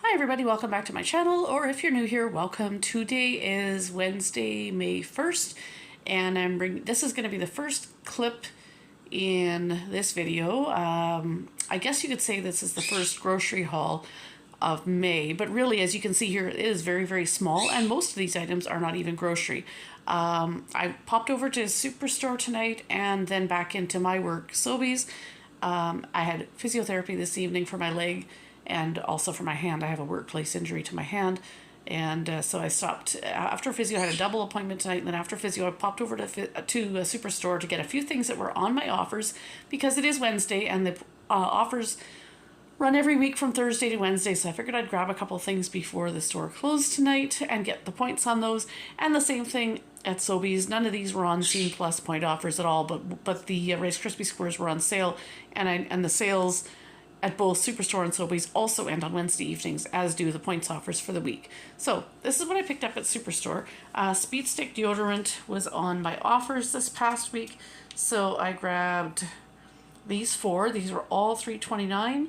Hi everybody, welcome back to my channel, or if you're new here, welcome. Today is Wednesday, May 1st, and this is going to be the first clip in this video. I guess you could say this is the first grocery haul of May, but really, as you can see here, it is very, very small, and most of these items are not even grocery. I popped over to Superstore tonight and then back into my work, Sobeys. I had physiotherapy this evening for my leg and also for my hand. I have a workplace injury to my hand, and so I stopped after physio. I had a double appointment tonight, and then after physio I popped over to a Superstore to get a few things that were on my offers, because it is Wednesday and the offers run every week from Thursday to Wednesday, so I figured I'd grab a couple things before the store closed tonight and get the points on those. And the same thing at Sobeys. None of these were on Scene Plus point offers at all, but the Rice Krispie Squares were on sale, and the sales at both Superstore and Sobeys also end on Wednesday evenings, as do the points offers for the week. So this is what I picked up at Superstore. Speed Stick deodorant was on my offers this past week, so I grabbed these four. These were all $3.29.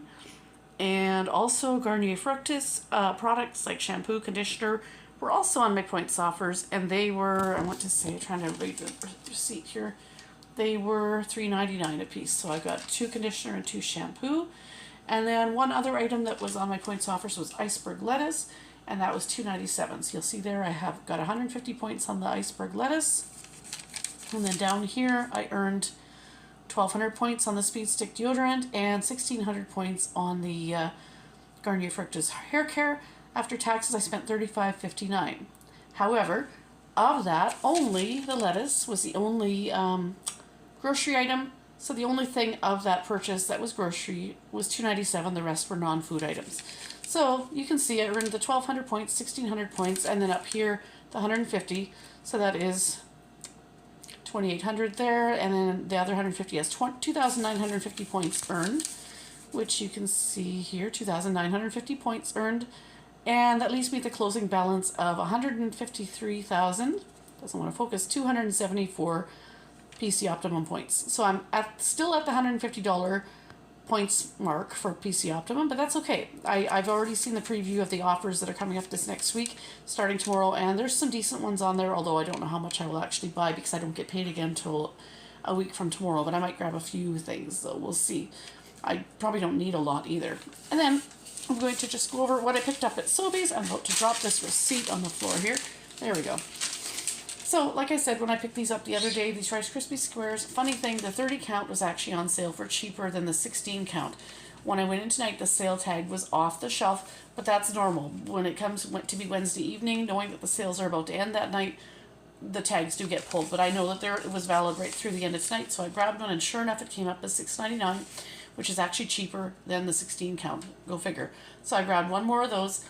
And also Garnier Fructis products like shampoo, conditioner were also on my points offers, and they were, I want to say, trying to read the receipt here, they were $3.99 a piece. So I got 2 conditioner and 2 shampoo. And then one other item that was on my points offers was iceberg lettuce, and that was $2.97. So you'll see there I have got 150 points on the iceberg lettuce. And then down here I earned 1,200 points on the Speed Stick deodorant and 1,600 points on the Garnier Fructis hair care. After taxes, I spent $35.59. However, of that, only the lettuce was the only grocery item. So the only thing of that purchase that was grocery was $2.97. The rest were non-food items. So you can see I earned the 1,200 points, 1,600 points, and then up here the 150. So that is 2,800 there, and then the other 150 has 2,950 points earned, which you can see here, 2,950 points earned, and that leaves me the closing balance of 153,000, doesn't want to focus, 274 PC Optimum points. So I'm still at the $150 points mark for PC Optimum, but that's okay. I've already seen the preview of the offers that are coming up this next week, starting tomorrow, and there's some decent ones on there, although I don't know how much I will actually buy because I don't get paid again until a week from tomorrow, but I might grab a few things, so we'll see. I probably don't need a lot either. And then I'm going to just go over what I picked up at Sobeys. I'm about to drop this receipt on the floor here. There we go. So, like I said, when I picked these up the other day, these Rice Krispie Squares, funny thing, the 30 count was actually on sale for cheaper than the 16 count. When I went in tonight, the sale tag was off the shelf, but that's normal. When it went to be Wednesday evening, knowing that the sales are about to end that night, the tags do get pulled. But I know that it was valid right through the end of tonight, so I grabbed one, and sure enough, it came up as $6.99, which is actually cheaper than the 16 count. Go figure. So I grabbed one more of those.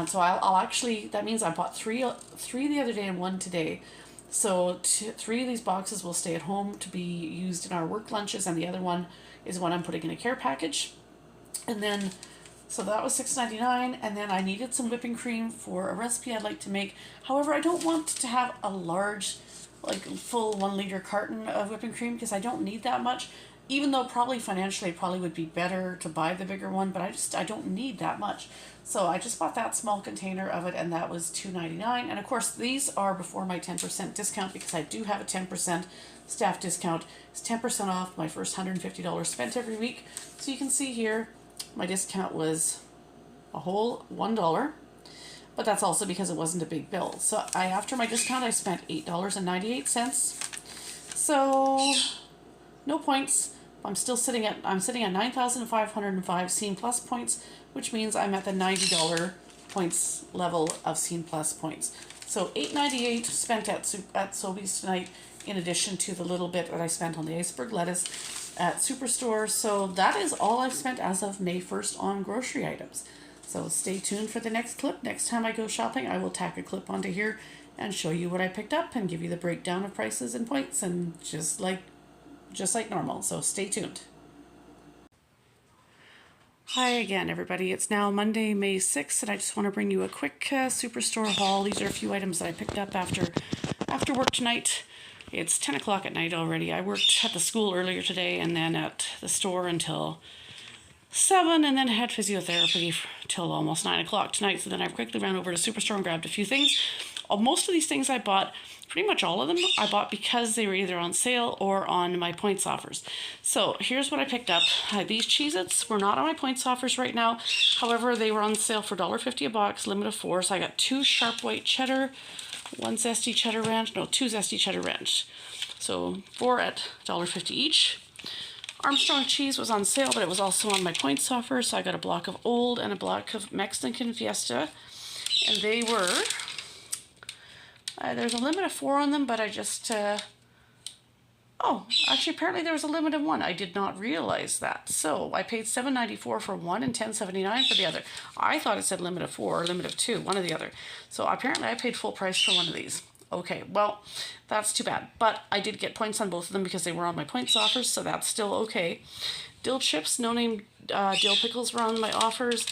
So I'll actually, that means I bought three the other day and one today. So 3 of these boxes will stay at home to be used in our work lunches, and the other one is one I'm putting in a care package. And then, so that was $6.99, and then I needed some whipping cream for a recipe I'd like to make. However, I don't want to have a large, like full 1 liter carton of whipping cream because I don't need that much. Even though probably financially it probably would be better to buy the bigger one, but I don't need that much. So I just bought that small container of it, and that was $2.99. And of course these are before my 10% discount, because I do have a 10% staff discount. It's 10% off my first $150 spent every week. So you can see here my discount was a whole $1. But that's also because it wasn't a big bill. So after my discount I spent $8.98. So no points. I'm sitting at 9,505 Scene Plus points, which means I'm at the $90 points level of Scene Plus points. So $8.98 spent at Sobeys tonight, in addition to the little bit that I spent on the iceberg lettuce at Superstore. So that is all I've spent as of May 1st on grocery items. So stay tuned for the next clip. Next time I go shopping, I will tack a clip onto here and show you what I picked up and give you the breakdown of prices and points, and just like normal. So stay tuned. Hi again, everybody. It's now Monday, May 6th, and I just want to bring you a quick Superstore haul. These are a few items that I picked up after work tonight. It's 10 o'clock at night already. I worked at the school earlier today and then at the store until 7, and then had physiotherapy till almost 9 o'clock tonight. So then I quickly ran over to Superstore and grabbed a few things. Most of these things I bought, pretty much all of them, I bought because they were either on sale or on my points offers. So here's what I picked up. These Cheez-Its were not on my points offers right now. However, they were on sale for $1.50 a box, limit of 4. So I got 2 sharp white cheddar, 1 zesty cheddar ranch, no, 2 zesty cheddar ranch. So 4 at $1.50 each. Armstrong cheese was on sale, but it was also on my points offer, so I got a block of Old and a block of Mexican Fiesta, and they were, there's a limit of 4 on them, but I just, oh, actually apparently there was a limit of 1. I did not realize that. So I paid $7.94 for one and $10.79 for the other. I thought it said limit of 4 or limit of 2, one or the other. So apparently I paid full price for one of these. Okay, well, that's too bad. But I did get points on both of them because they were on my points offers, so that's still okay. Dill chips, no-name dill pickles were on my offers.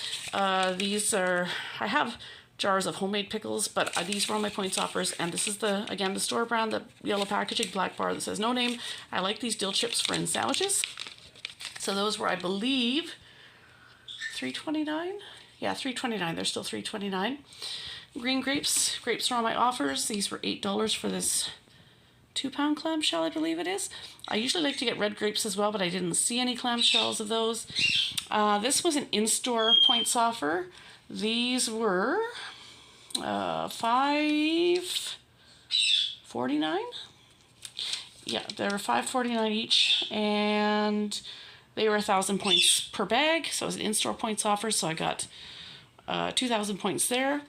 These are, I have jars of homemade pickles, but these were on my points offers, and this is the, again, the store brand, the yellow packaging, black bar that says no name. I like these dill chips for in sandwiches. So those were, I believe, $3.29? Yeah, $3.29. They're still $3.29. Green grapes. Grapes are on my offers. These were $8 for this 2-pound clamshell, I believe it is. I usually like to get red grapes as well, but I didn't see any clamshells of those. This was an in-store points offer. These were $5.49. Yeah, they were $5.49 each, and they were 1,000 points per bag. So it was an in-store points offer. So I got 2,000 points there.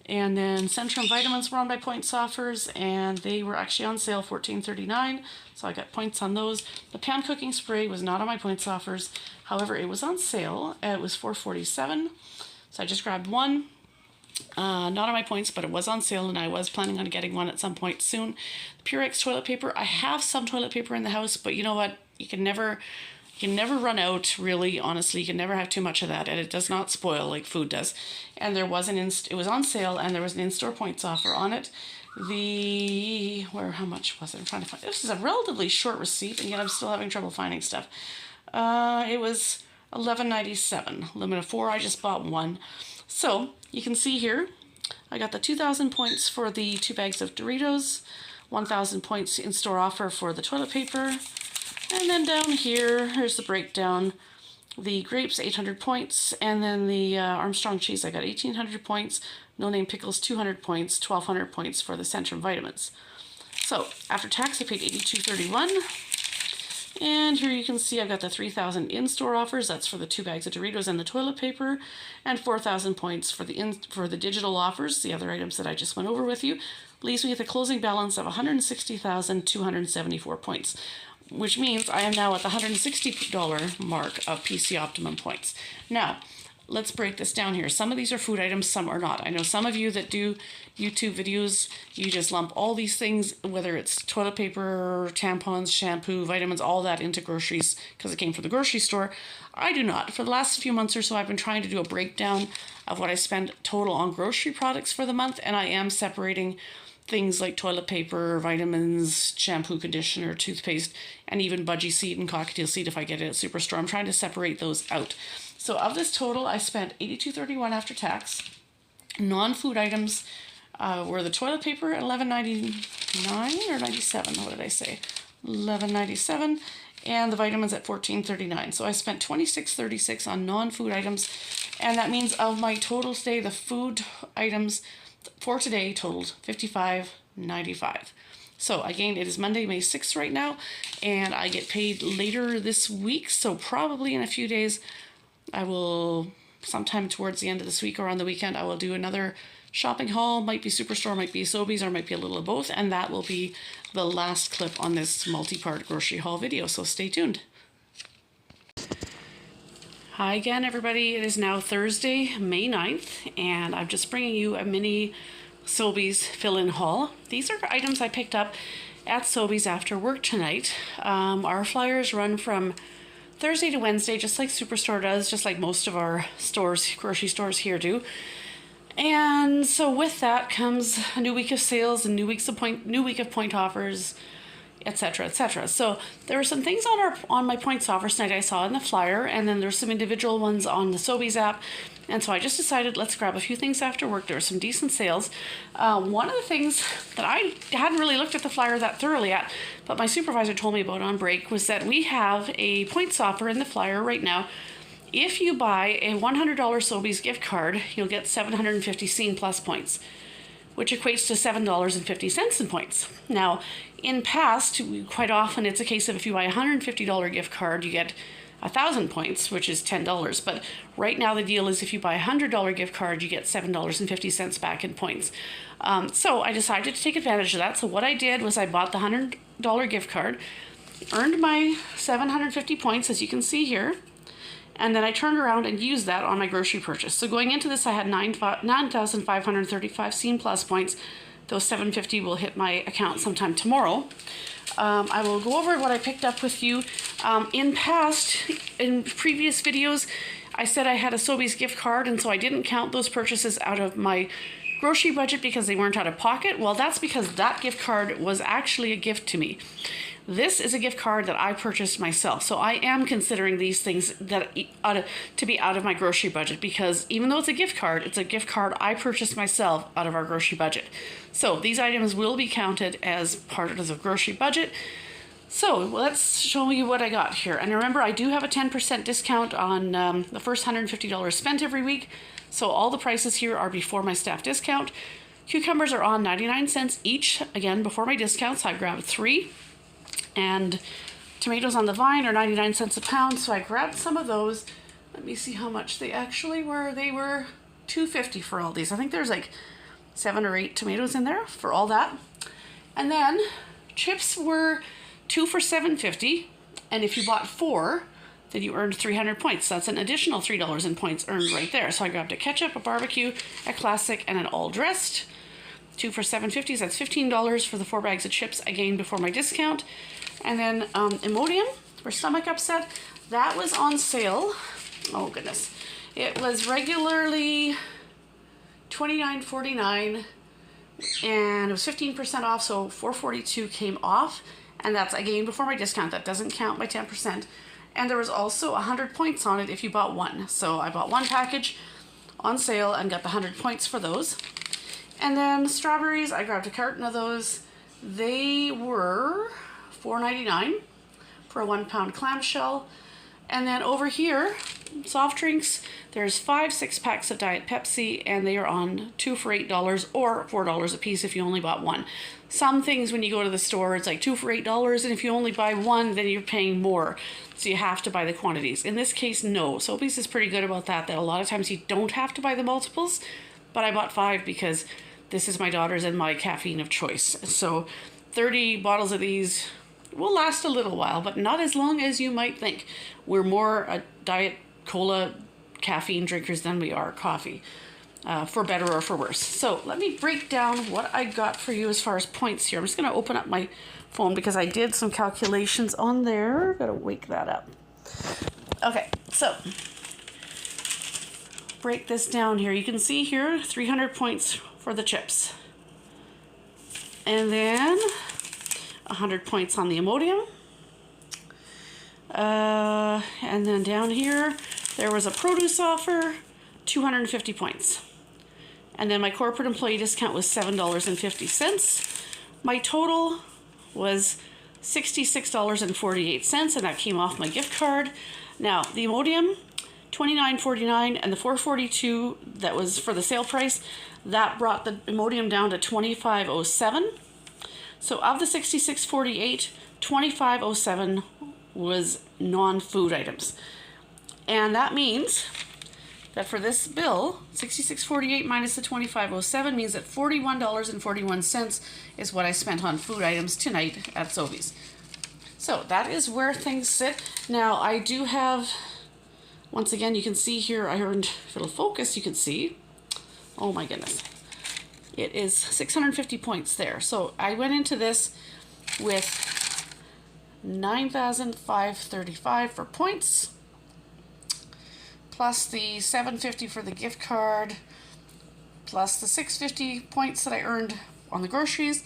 And then Centrum vitamins were on my points offers, and they were actually on sale, $14.39. So I got points on those. The pan cooking spray was not on my points offers. However, it was on sale. It was $4.47. So I just grabbed one. Not on my points, but it was on sale, and I was planning on getting one at some point soon. The Purex toilet paper. I have some toilet paper in the house, but you know what? You can never run out, really, honestly. You can never have too much of that, and it does not spoil like food does. And there was it was on sale, and there was an in-store points offer on it. How much was it? I'm trying to find, this is a relatively short receipt, and yet I'm still having trouble finding stuff. It was $11.97, limit of 4, I just bought one. So, you can see here, I got the 2,000 points for the 2 bags of Doritos, 1,000 points in-store offer for the toilet paper, and then down here, here's the breakdown. The grapes, 800 points, and then the Armstrong cheese, I got 1,800 points. No Name pickles, 200 points, 1,200 points for the Centrum vitamins. So, after tax, I paid $82.31. And here you can see I've got the 3,000 in-store offers. That's for the 2 bags of Doritos and the toilet paper, and 4,000 points for the digital offers, the other items that I just went over with you. Leaves me with a closing balance of 160,274 points, which means I am now at the $160 mark of PC Optimum points. Now, let's break this down here. Some of these are food items, some are not. I know some of you that do YouTube videos, you just lump all these things, whether it's toilet paper, tampons, shampoo, vitamins, all that into groceries because it came from the grocery store. I do not. For the last few months or so, I've been trying to do a breakdown of what I spend total on grocery products for the month, and I am separating things like toilet paper, vitamins, shampoo, conditioner, toothpaste, and even budgie seed and cocktail seed if I get it at Superstore. I'm trying to separate those out. So of this total, I spent $82.31 after tax. Non-food items were the toilet paper at $11.99 or 97. What did I say? $11.97, and the vitamins at $14.39. So I spent $26.36 on non-food items, and that means of my total today, the food items for today totaled $55.95. So again, it is Monday, May 6th right now, and I get paid later this week, so probably in a few days I will, sometime towards the end of this week or on the weekend, I will do another shopping haul. Might be Superstore, might be Sobeys, or might be a little of both, and that will be the last clip on this multi-part grocery haul video, so stay tuned. Hi again, everybody. It is now Thursday, May 9th, and I'm just bringing you a mini Sobeys fill-in haul. These are items I picked up at Sobeys after work tonight. Our flyers run from Thursday to Wednesday, just like Superstore does, just like most of our stores, grocery stores here do. And so with that comes a new week of sales and new week of point offers. etc., etc. So there were some things on my points offers tonight I saw in the flyer, and then there's some individual ones on the Sobeys app. And so I just decided, let's grab a few things after work. There were some decent sales. One of the things that I hadn't really looked at the flyer that thoroughly at, but my supervisor told me about on break, was that we have a points offer in the flyer right now. If you buy a $100 Sobeys gift card, you'll get 750 Scene Plus points, which equates to $7.50 in points. Now, in past, quite often it's a case of if you buy a $150 gift card, you get 1,000 points, which is $10. But right now the deal is if you buy a $100 gift card, you get $7.50 back in points. So I decided to take advantage of that. So what I did was I bought the $100 gift card, earned my 750 points, as you can see here, and then I turned around and used that on my grocery purchase. So going into this, I had 9,535 Scene Plus points. Those 750 will hit my account sometime tomorrow. I will go over what I picked up with you. In previous videos, I said I had a Sobeys gift card, and so I didn't count those purchases out of my grocery budget because they weren't out of pocket. Well, that's because that gift card was actually a gift to me. This is a gift card that I purchased myself. So I am considering these things that to be out of my grocery budget, because even though it's a gift card I purchased myself out of our grocery budget. So these items will be counted as part of the grocery budget. So let's show you what I got here. And remember, I do have a 10% discount on the first $150 spent every week. So all the prices here are before my staff discount. Cucumbers are on 99 cents each, again, before my discounts. I grabbed 3. And tomatoes on the vine are 99 cents a pound, so I grabbed some of those. Let me see how much they actually were. They were $2.50 for all these. I think there's like 7 or 8 tomatoes in there for all that. And then chips were 2 for $7.50, and if you bought 4, then you earned 300 points. That's an additional $3 in points earned right there. So I grabbed a ketchup, a barbecue, a classic, and an all dressed. 2 for $7.50, that's $15 for the 4 bags of chips, again before my discount. And then Imodium for stomach upset, that was on sale. Oh goodness. It was regularly $29.49 and it was 15% off, so $4.42 came off, and that's again before my discount. That doesn't count my 10%. And there was also 100 points on it if you bought one. So I bought one package on sale and got the 100 points for those. And then strawberries, I grabbed a carton of those. They were $4.99 for a 1 pound clamshell. And then over here, soft drinks, there's 5 6-packs of Diet Pepsi, and they are on 2 for $8 or $4 a piece if you only bought one. Some things when you go to the store, it's like 2 for $8, and if you only buy one, then you're paying more. So you have to buy the quantities. In this case, no. Sobeys is pretty good about that a lot of times you don't have to buy the multiples, but I bought 5 because this is my daughter's and my caffeine of choice. So 30 bottles of these will last a little while, but not as long as you might think. We're more Diet Cola caffeine drinkers than we are coffee, for better or for worse. So let me break down what I got for you as far as points here. I'm just going to open up my phone because I did some calculations on there. Got to wake that up. Okay, so break this down here. You can see here 300 points for the chips, and then 100 points on the Imodium, and then down here there was a produce offer, 250 points, and then my corporate employee discount was $7.50. My total was $66.48, and that came off my gift card. Now the Imodium, $29.49, and the $4.42 that was for the sale price, that brought the Imodium down to $25.07. So of the $66.48, $25.07 was non-food items. And that means that for this bill, $66.48 minus the $25.07 means that $41.41 is what I spent on food items tonight at Sobeys. So that is where things sit. Now I do have, once again, you can see here, I earned, if it'll focus, you can see, oh my goodness, it is 650 points there. So I went into this with 9,535 for points, plus the 750 for the gift card, plus the 650 points that I earned on the groceries,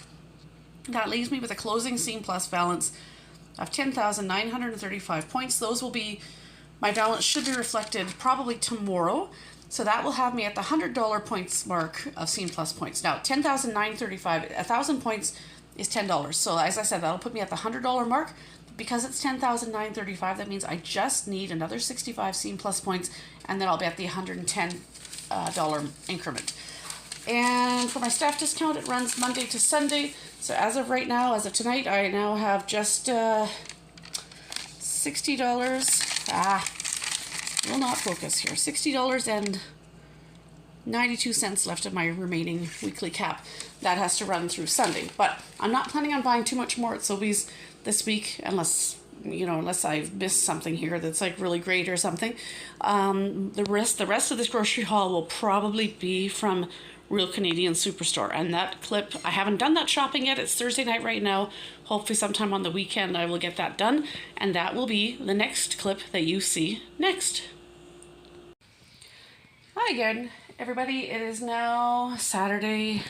That leaves me with a closing Scene Plus balance of 10,935 points. Those will be, my balance should be reflected probably tomorrow. So that will have me at the $100 points mark of Scene Plus points. Now, 10,935, 1,000 points is $10. So as I said, that'll put me at the $100 mark. Because it's 10,935, that means I just need another 65 Scene Plus points, and then I'll be at the $110 increment. And for my staff discount, it runs Monday to Sunday. So as of right now, as of tonight, I now have just $60. Will not focus here. $60.92 left of my remaining weekly cap. That has to run through Sunday. But I'm not planning on buying too much more at Sobeys this week, unless I've missed something here that's like really great or something. The rest of this grocery haul will probably be from Real Canadian Superstore, and that clip, I haven't done that shopping yet. It's Thursday night right now. Hopefully sometime on the weekend I will get that done, and that will be the next clip that you see next. Hi again, everybody. It is now Saturday,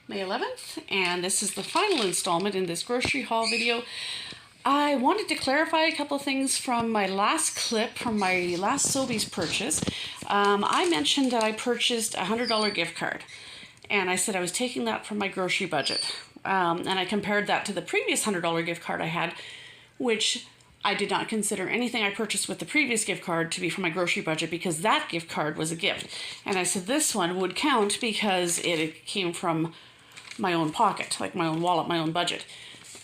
May 11th, and this is the final installment in this grocery haul video. I wanted to clarify a couple things from my last clip, from my last Sobeys purchase. I mentioned that I purchased a $100 gift card, and I said I was taking that from my grocery budget. And I compared that to the previous $100 gift card I had, which I did not consider anything I purchased with the previous gift card to be from my grocery budget, because that gift card was a gift. And I said this one would count because it came from my own pocket, like my own wallet, my own budget.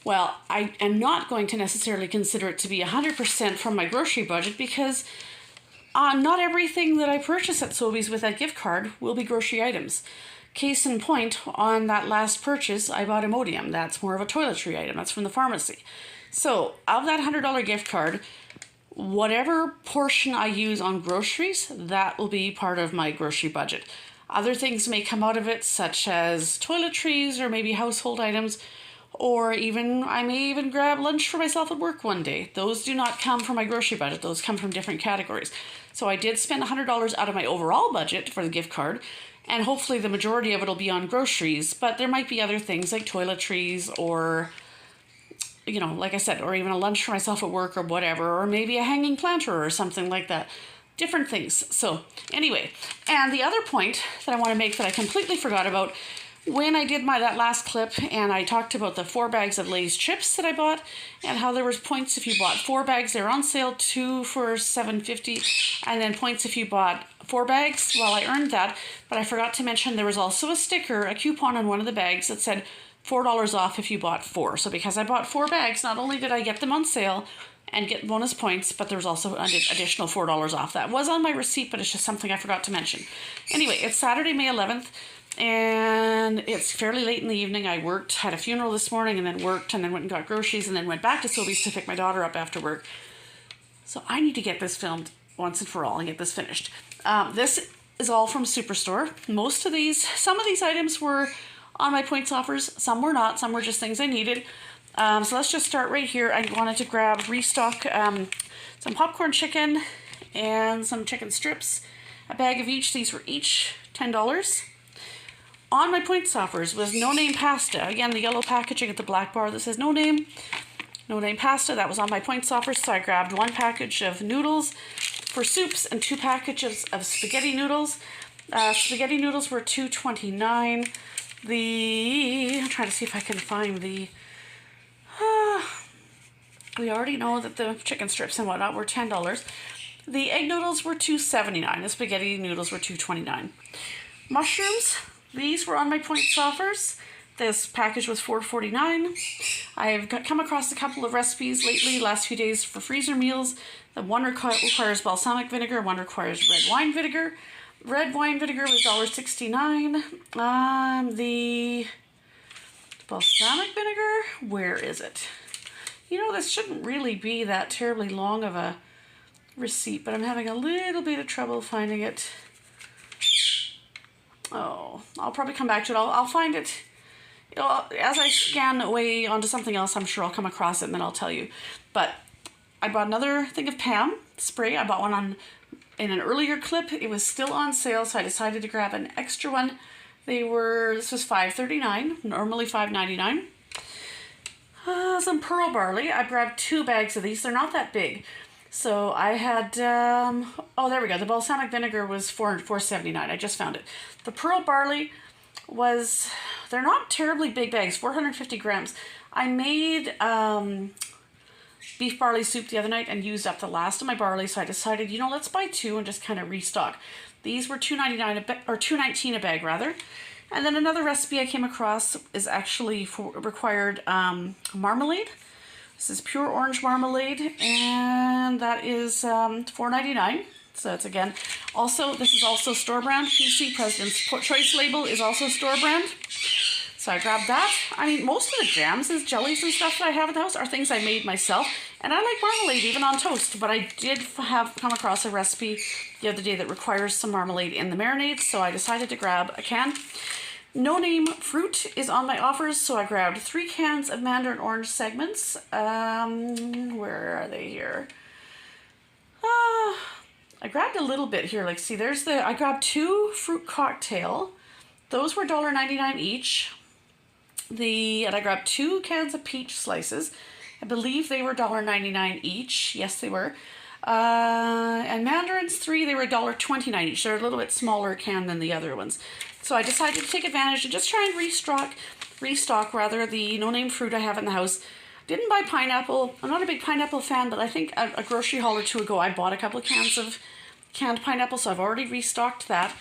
Well, I am not going to necessarily consider it to be 100% from my grocery budget, because not everything that I purchase at Sobeys with that gift card will be grocery items. Case in point, on that last purchase, I bought Imodium. That's more of a toiletry item. That's from the pharmacy. So, of that $100 gift card, whatever portion I use on groceries, that will be part of my grocery budget. Other things may come out of it, such as toiletries or maybe household items, or even I may even grab lunch for myself at work one day. Those do not come from my grocery budget. Those come from different categories. So I did spend $100 out of my overall budget for the gift card, and hopefully the majority of it will be on groceries, but there might be other things like toiletries or, like I said, or even a lunch for myself at work or whatever, or maybe a hanging planter or something like that. Different things. So anyway, and the other point that I want to make that I completely forgot about, when I did that last clip and I talked about the 4 bags of Lay's chips that I bought and how there was points if you bought 4 bags. They were on sale, 2 for $7.50, and then points if you bought 4 bags. Well, I earned that, but I forgot to mention there was also a sticker, a coupon on one of the bags that said $4 off if you bought 4. So because I bought 4 bags, not only did I get them on sale and get bonus points, but there was also an additional $4 off. That was on my receipt, but it's just something I forgot to mention. Anyway, it's Saturday, May 11th. And it's fairly late in the evening. I worked, had a funeral this morning, and then worked, and then went and got groceries, and then went back to Sobeys to pick my daughter up after work. So I need to get this filmed once and for all and get this finished. This is all from Superstore. Some of these items were on my points offers. Some were not. Some were just things I needed. So let's just start right here. I wanted to restock some popcorn chicken and some chicken strips. A bag of each. These were each $10. On my points offers was No Name pasta. Again, the yellow packaging at the black bar that says No Name. No Name pasta. That was on my points offers. So I grabbed 1 package of noodles for soups and 2 packages of spaghetti noodles. Spaghetti noodles were $2.29. I'm trying to see if I can find the... we already know that the chicken strips and whatnot were $10. The egg noodles were $2.79. The spaghetti noodles were $2.29. Mushrooms. These were on my points offers. This package was $4.49. I've come across a couple of recipes lately, last few days, for freezer meals. The one requires balsamic vinegar, one requires red wine vinegar. Red wine vinegar was $1.69. The balsamic vinegar, where is it? This shouldn't really be that terribly long of a receipt, but I'm having a little bit of trouble finding it. Oh, I'll probably come back to it. I'll find it. As I scan away onto something else, I'm sure I'll come across it and then I'll tell you. But I bought another thing of Pam spray. I bought one in an earlier clip. It was still on sale, so I decided to grab an extra one. This was $5.39, normally $5.99. Some pearl barley. I grabbed 2 bags of these. They're not that big. So I had, oh, there we go. The balsamic vinegar was $4.79. I just found it. The pearl barley was, they're not terribly big bags, 450 grams. I made beef barley soup the other night and used up the last of my barley, so I decided, you know, let's buy 2 and just kind of restock. These were $2.19 a bag rather. And then another recipe I came across is actually required marmalade. This is pure orange marmalade, and that is $4.99. So it's again, also, this is also store brand. PC President's Choice label is also store brand. So I grabbed that. I mean, most of the jams and jellies and stuff that I have in the house are things I made myself. And I like marmalade even on toast, but I did come across a recipe the other day that requires some marmalade in the marinade, so I decided to grab a can. No Name Fruit is on my offers, so I grabbed 3 cans of mandarin orange segments. Where are they here? I grabbed a little bit here. Like, see, there's I grabbed 2 fruit cocktail. Those were $1.99 each. And I grabbed 2 cans of peach slices. I believe they were $1.99 each. Yes, they were. And mandarins, 3, they were $1.29 each. They're a little bit smaller can than the other ones. So I decided to take advantage and just try and restock rather, the No Name Fruit I have in the house. Didn't buy pineapple. I'm not a big pineapple fan, but I think a grocery haul or 2 ago I bought a couple of cans of canned pineapple, so I've already restocked that.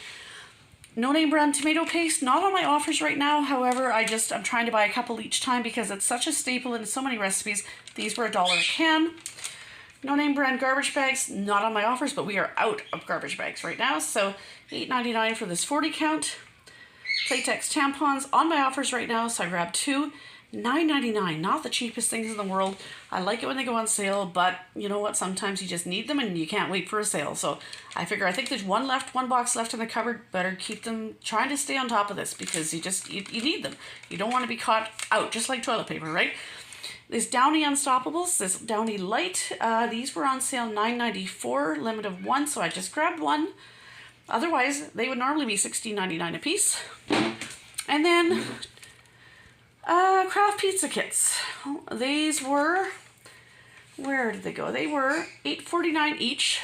No Name brand tomato paste, not on my offers right now. However, I'm trying to buy a couple each time because it's such a staple in so many recipes. These were $1 a can. No Name brand garbage bags, not on my offers, but we are out of garbage bags right now. So $8.99 for this 40 count. Playtex tampons on my offers right now, so I grabbed 2. $9.99, not the cheapest things in the world. I like it when they go on sale, but you know what? Sometimes you just need them and you can't wait for a sale. So I think there's one box left in the cupboard. Better keep them, trying to stay on top of this because you need them. You don't want to be caught out, just like toilet paper, right? These Downy Unstoppables, this Downy Light, these were on sale $9.94, limit of 1, so I just grabbed 1. Otherwise, they would normally be $16.99 a piece. And then Kraft pizza kits. These were, where did they go? They were $8.49 each.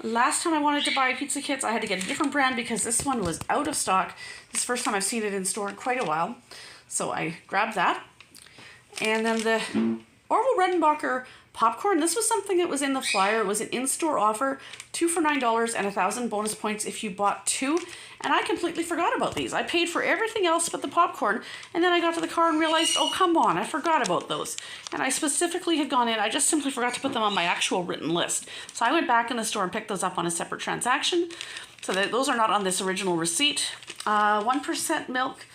Last time I wanted to buy pizza kits, I had to get a different brand because this one was out of stock. This is the first time I've seen it in store in quite a while. So I grabbed that. And then the Orville Redenbacher popcorn. This was something that was in the flyer. It was an in-store offer, 2 for $9 and 1,000 bonus points if you bought 2. And I completely forgot about these. I paid for everything else but the popcorn, and then I got to the car and realized, oh, come on, I forgot about those. And I specifically had gone in, I just simply forgot to put them on my actual written list. So I went back in the store and picked those up on a separate transaction. So those are not on this original receipt. 1% milk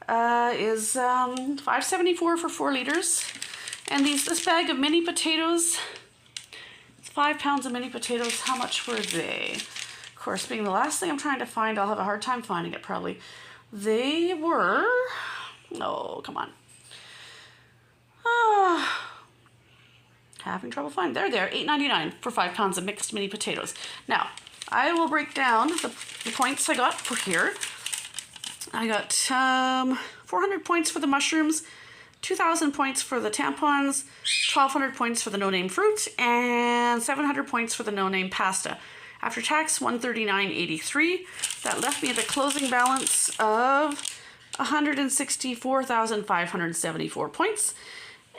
is $5.74 for 4 liters. And this bag of mini potatoes, it's 5 pounds of mini potatoes. How much were they? Of course, being the last thing I'm trying to find, I'll have a hard time finding it probably. They were, oh, come on. Having trouble finding. There they are, $8.99 for 5 pounds of mixed mini potatoes. Now, I will break down the points I got for here. I got 400 points for the mushrooms, 2,000 points for the tampons, 1,200 points for the No Name Fruit, and 700 points for the No Name pasta. After tax, $139.83. That left me at a closing balance of 164,574 points.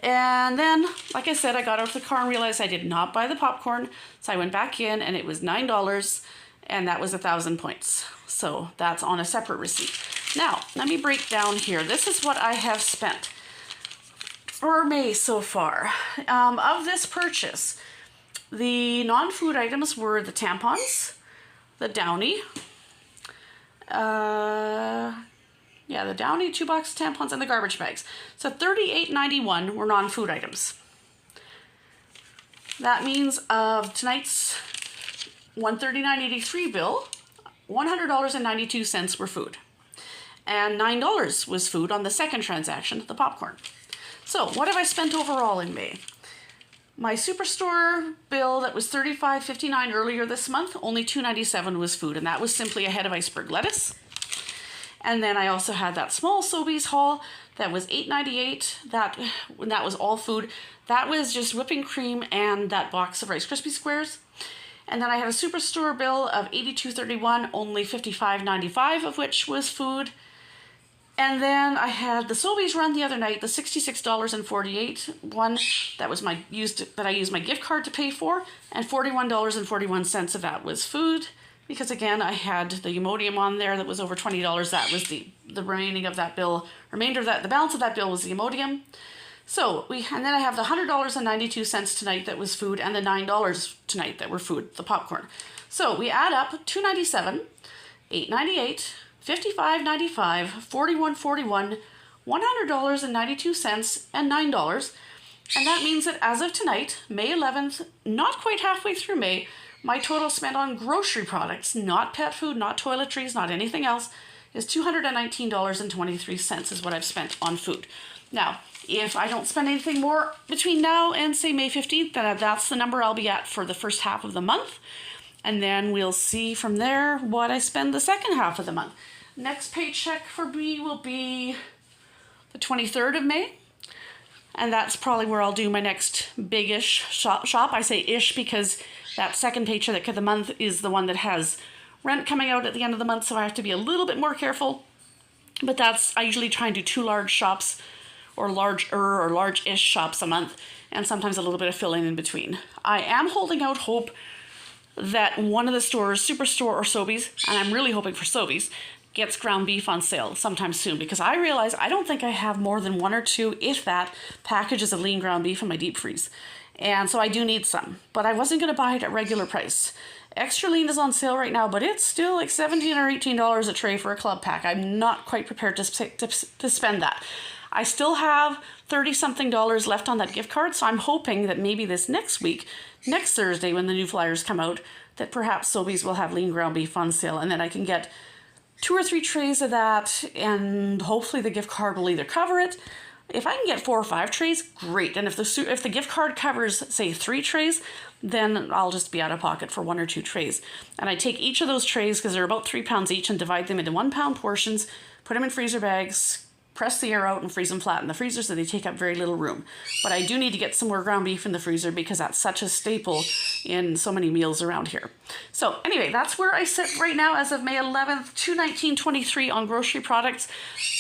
And then, like I said, I got out of the car and realized I did not buy the popcorn, so I went back in and it was $9, and that was 1,000 points. So that's on a separate receipt. Now, let me break down here. This is what I have spent for May so far. Of this purchase, the non-food items were the tampons, the Downy, the Downy 2-box tampons, and the garbage bags. So $38.91 were non-food items. That means of tonight's $139.83 bill, $100.92 were food. And $9 was food on the second transaction, the popcorn. So what have I spent overall in May? My Superstore bill that was $35.59 earlier this month, only $2.97 was food, and that was simply a head of iceberg lettuce. And then I also had that small Sobeys haul that was $8.98. That was all food. That was just whipping cream and that box of Rice Krispie Squares. And then I had a Superstore bill of $82.31, only $55.95 of which was food. And then I had the Sobeys run the other night, the $66.48 one that I used my gift card to pay for, and $41.41 of that was food. Because again, I had the Imodium on there that was over $20. That was the remainder of that bill. The balance of that bill was the Imodium. So and then I have the $100.92 tonight that was food, and the $9 tonight that were food, the popcorn. So we add up $2.97, $8.98, $55.95, $41.41, $100.92, and $9. And that means that as of tonight, May 11th, not quite halfway through May, my total spent on grocery products, not pet food, not toiletries, not anything else, is $219.23 is what I've spent on food. Now, if I don't spend anything more between now and say May 15th, then that's the number I'll be at for the first half of the month. And then we'll see from there what I spend the second half of the month. Next paycheck for me will be the 23rd of May. And that's probably where I'll do my next big-ish shop. I say ish because that second paycheck of the month is the one that has rent coming out at the end of the month, so I have to be a little bit more careful. But I usually try and do 2 large shops, or large-ish shops a month, and sometimes a little bit of filling in between. I am holding out hope that one of the stores, Superstore or Sobeys, and I'm really hoping for Sobeys, gets ground beef on sale sometime soon, because I realize I don't think I have more than 1 or 2, if that, packages of lean ground beef in my deep freeze. And so I do need some, but I wasn't going to buy it at regular price. Extra lean is on sale right now, but it's still like $17 or $18 a tray for a club pack. I'm not quite prepared to spend that. I still have $30-something left on that gift card, so I'm hoping that maybe this next Thursday when the new flyers come out, that perhaps Sobeys will have lean ground beef on sale, and then I can get 2 or 3 trays of that, and hopefully the gift card will either cover it. If I can get 4 or 5 trays, great. And if the gift card covers, say, 3 trays, then I'll just be out of pocket for 1 or 2 trays. And I take each of those trays, because they're about 3 pounds each, and divide them into 1 pound portions, put them in freezer bags, press the air out, and freeze them flat in the freezer so they take up very little room. But I do need to get some more ground beef in the freezer because that's such a staple in so many meals around here. So anyway, that's where I sit right now as of May 11th, $219.23 on grocery products.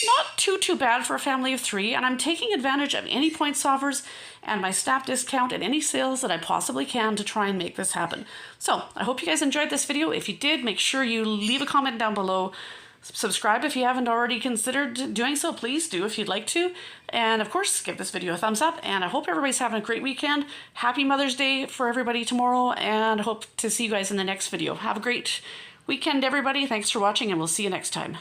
Not too bad for a family of 3, and I'm taking advantage of any points offers and my staff discount and any sales that I possibly can to try and make this happen. So I hope you guys enjoyed this video. If you did, make sure you leave a comment down below. Subscribe if you haven't already considered doing so. Please do if you'd like to. And of course, give this video a thumbs up. And I hope everybody's having a great weekend. Happy Mother's Day for everybody tomorrow. And I hope to see you guys in the next video. Have a great weekend, everybody. Thanks for watching, and we'll see you next time.